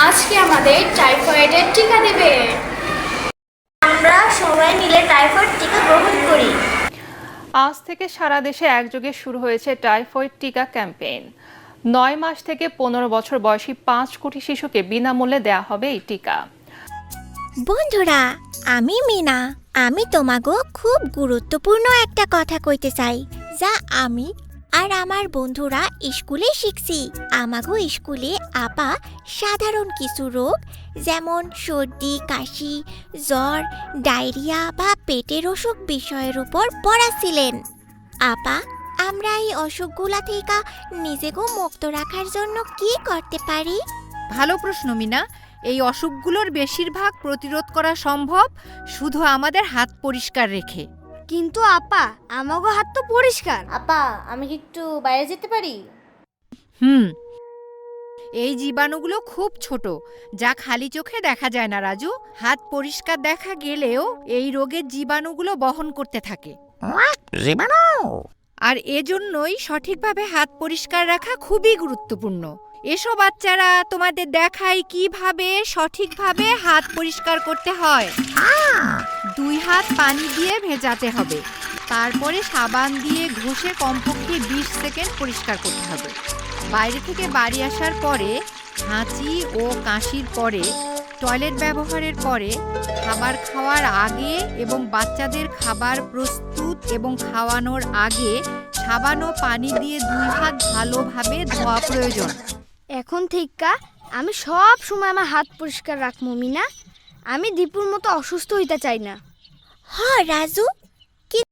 আজকে আমাদের টাইফয়েডের টিকা দেবে। আমরা সবাই মিলে টাইফয়েড টিকা গ্রহণ করি। আজ থেকে সারা দেশে একযোগে শুরু হয়েছে টাইফয়েড টিকা ক্যাম্পেইন। 9 মাস থেকে 15 বছর বয়সী 5 কোটি শিশুকে বিনামূল্যে দেয়া হবে এই টিকা। বন্ধুরা, আমি মিনা। আমি তোমাকে খুব গুরুত্বপূর্ণ একটা কথা কইতে চাই, যা আমি আর আমার বন্ধুরা স্কুলে শিখছি। আমাগো স্কুলে আপা সাধারণ কিছু রোগ যেমন সর্দি, কাশি, জ্বর, ডায়রিয়া বা পেটের অসুখ বিষয়ের উপর পড়াছিলেন। আপা, আমরা এই অসুখগুলা থেকে নিজেকে মুক্ত রাখার জন্য কি করতে পারি? ভালো প্রশ্ন মিনা। এই অসুখগুলোর বেশিরভাগ প্রতিরোধ করা সম্ভব শুধু আমাদের হাত পরিষ্কার রেখে। কিন্তু আপা, আমাগো হাত তো পরিষ্কার। আপা, আমি কি একটু বাইরে যেতে পারি? এই জীবাণুগুলো খুব ছোট, যা খালি চোখে দেখা যায় না রাজু। হাত পরিষ্কার দেখা গেলেও এই রোগের জীবাণুগুলো বহন করতে থাকে। আর এজন্যই সঠিকভাবে হাত পরিষ্কার রাখা খুবই গুরুত্বপূর্ণ। এসো বাচ্চারা, তোমাদের দেখাই কিভাবে সঠিকভাবে হাত পরিষ্কার করতে হয়। 2 হাত পানি দিয়ে ভেজাতে হবে, তারপরে সাবান দিয়ে ঘষে কমপক্ষে 20 সেকেন্ড পরিষ্কার করতে হবে। বাইরে থেকে বাড়ি আসার পরে, হাঁচি ও কাশির পরে, টয়লেট ব্যবহারের পরে, খাবার খাওয়ার আগে এবং বাচ্চাদের খাবার প্রস্তুত এবং খাওয়ানোর আগে সাবান ও পানি দিয়ে 2 হাত ভালোভাবে ধোয়া প্রয়োজন। এখন থেকে আমি সব সময় আমার হাত পরিষ্কার রাখবো মিনা। আমি দীপুর মতো অসুস্থ হইতে চাই না। হ রাজু,